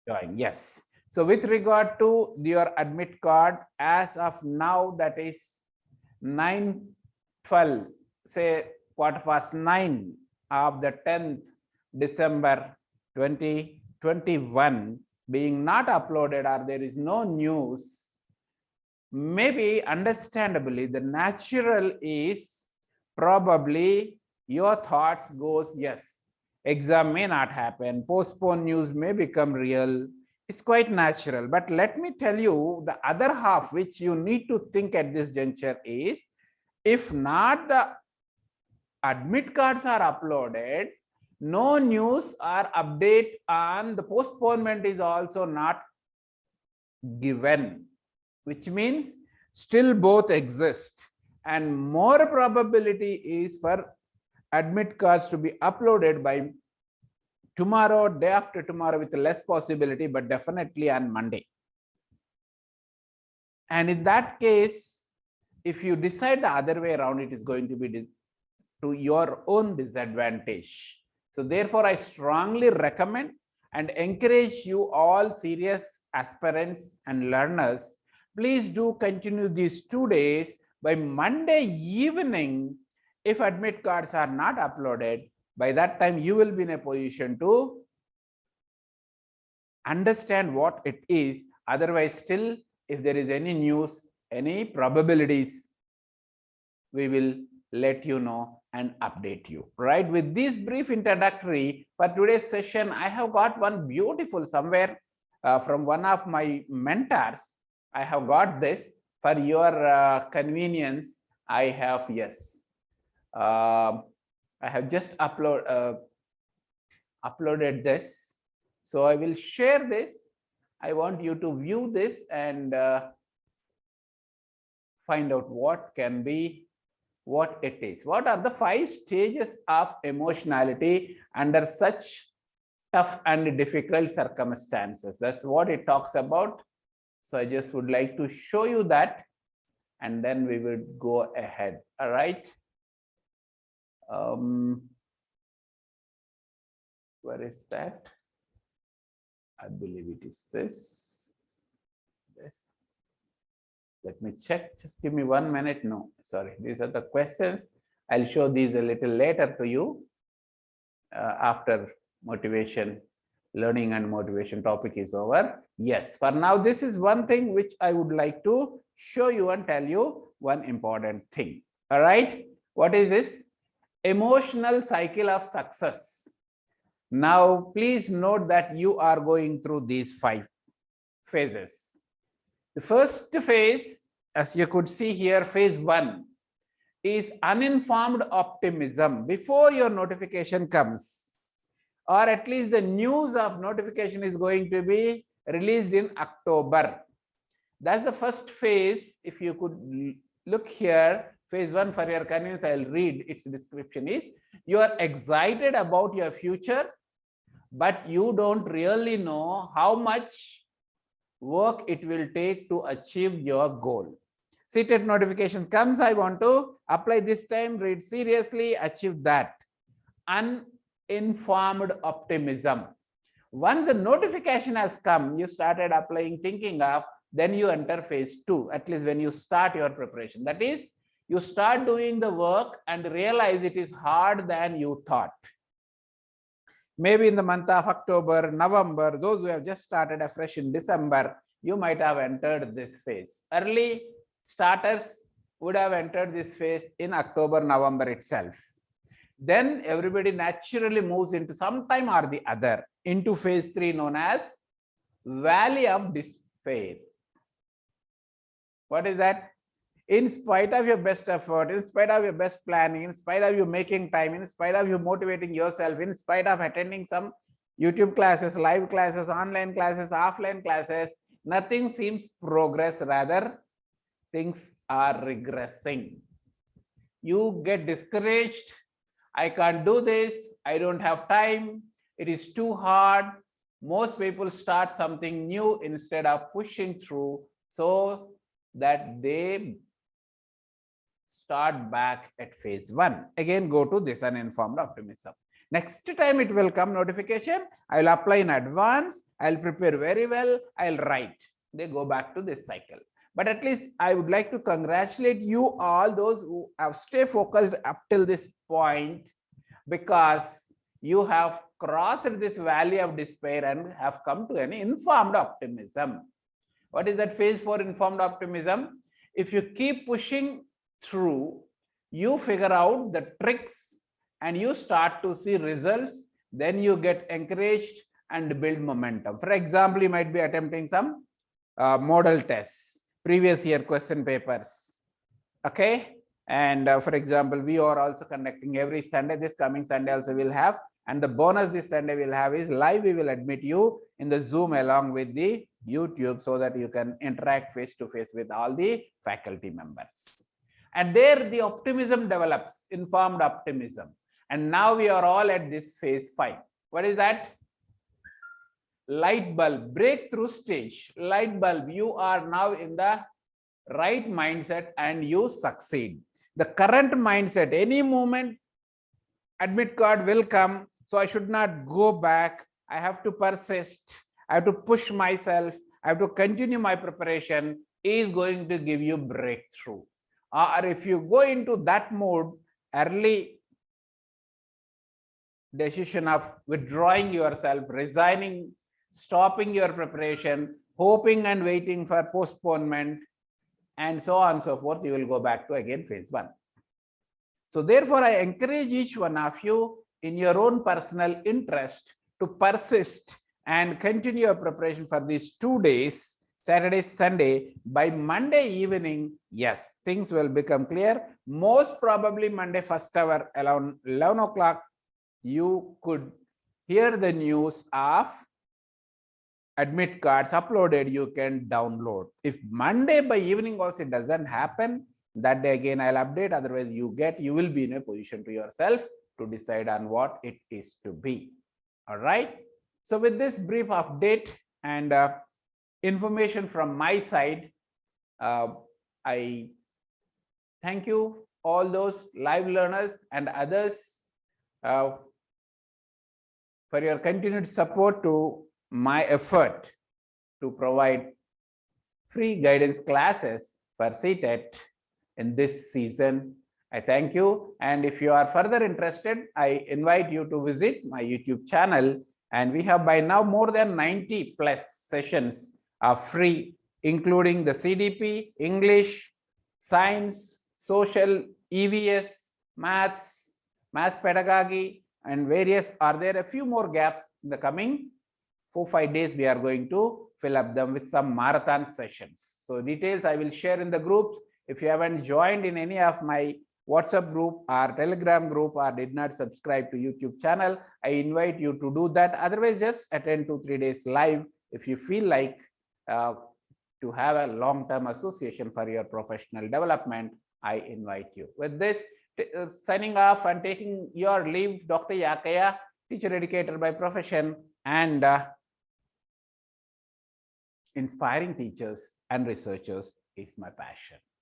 Join, yes. So with regard to your admit card, as of now, that is 9:12, say 9:15 of the 10th December 2021, being not uploaded or there is no news, maybe understandably the natural is probably your thoughts goes, yes, exam may not happen, postpone news may become real. It's quite natural. But let me tell you, the other half which you need to think at this juncture is, if not the admit cards are uploaded, no news or update on the postponement is also not given, which means still both exist, and more probability is for admit cards to be uploaded by tomorrow, day after tomorrow, with less possibility, but definitely on Monday. And in that case, if you decide the other way around, it is going to be to your own disadvantage. So therefore, I strongly recommend and encourage you all serious aspirants and learners, please do continue these 2 days. By Monday evening, if admit cards are not uploaded, by that time you will be in a position to understand what it is. Otherwise, still, if there is any news, any probabilities, we will let you know and update you. Right? With this brief introductory for today's session, I have got one beautiful somewhere from one of my mentors. I have got this for your convenience. I have, yes, I have just uploaded this. So I will share this. I want you to view this and find out what can be, what it is. What are the 5 stages of emotionality under such tough and difficult circumstances? That's what it talks about. So I just would like to show you that, and then we will go ahead. All right. Where is that? I believe it is this. Let me check. Just give me 1 minute. No, sorry. These are the questions. I'll show these a little later to you after motivation, learning and motivation topic is over. Yes, for now, this is one thing which I would like to show you and tell you one important thing. All right. What is this? Emotional cycle of success. Now, please note that you are going through these 5 phases. The first phase, as you could see here, phase 1 is uninformed optimism. Before your notification comes, or at least the news of notification is going to be released in October. That's the first phase. If you could look here, phase 1 for your convenience, I'll read its description is, you are excited about your future, but you don't really know how much work it will take to achieve your goal. CTET notification comes, I want to apply this time, read seriously, achieve that. Uninformed optimism. Once the notification has come, you started applying, thinking of, then you enter phase 2, at least when you start your preparation. That is, you start doing the work and realize it is harder than you thought. Maybe in the month of October, November, those who have just started afresh in December, you might have entered this phase. Early starters would have entered this phase in October, November itself. Then everybody naturally moves into some time or the other into phase 3, known as Valley of Despair. What is that? In spite of your best effort, in spite of your best planning, in spite of you making time, in spite of you motivating yourself, in spite of attending some YouTube classes, live classes, online classes, offline classes, nothing seems progress. Rather, things are regressing. You get discouraged. I can't do this. I don't have time. It is too hard. Most people start something new instead of pushing through, so that they start back at phase 1. Again, go to this uninformed optimism. Next time it will come notification, I will apply in advance, I will prepare very well, I will write. They go back to this cycle. But at least I would like to congratulate you all those who have stayed focused up till this point, because you have crossed this valley of despair and have come to an informed optimism. What is that phase for informed optimism? If you keep pushing through, you figure out the tricks and you start to see results, then you get encouraged and build momentum. For example, you might be attempting some model tests, previous year question papers, okay? And for example, we are also conducting every Sunday. This coming Sunday also we'll have, and the bonus this Sunday we'll have is live. We will admit you in the Zoom along with the YouTube, so that you can interact face to face with all the faculty members. And there the optimism develops, informed optimism. And now we are all at this phase 5. What is that? Light bulb, breakthrough stage. Light bulb, you are now in the right mindset and you succeed. The current mindset, any moment admit card will come, so I should not go back. I have to persist. I have to push myself. I have to continue my preparation, is going to give you breakthrough. Or if you go into that mode, early decision of withdrawing yourself, resigning, stopping your preparation, hoping and waiting for postponement, and so on and so forth, you will go back to again phase 1. So therefore, I encourage each one of you in your own personal interest to persist and continue your preparation for these 2 days, Saturday, Sunday. By Monday evening, yes, things will become clear. Most probably Monday first hour around 11 o'clock, you could hear the news of admit cards uploaded, you can download. If Monday by evening also it doesn't happen, that day again I'll update. Otherwise, you will be in a position to yourself to decide on what it is to be. All right. So with this brief update and information from my side, I thank you all those live learners and others for your continued support to my effort to provide free guidance classes for CTET in this season. I thank you. And if you are further interested, I invite you to visit my YouTube channel. And we have by now more than 90 plus sessions are free, including the CDP, English, Science, Social, EVS, Maths Pedagogy, and various. Are there a few more gaps in the coming 4-5 days? We are going to fill up them with some marathon sessions. So details I will share in the groups. If you haven't joined in any of my WhatsApp group or Telegram group or did not subscribe to YouTube channel, I invite you to do that. Otherwise, just attend 2-3 days live if you feel like to have a long-term association for your professional development. I invite you. With this, signing off and taking your leave, Dr. Yakaya, teacher educator by profession, and inspiring teachers and researchers is my passion.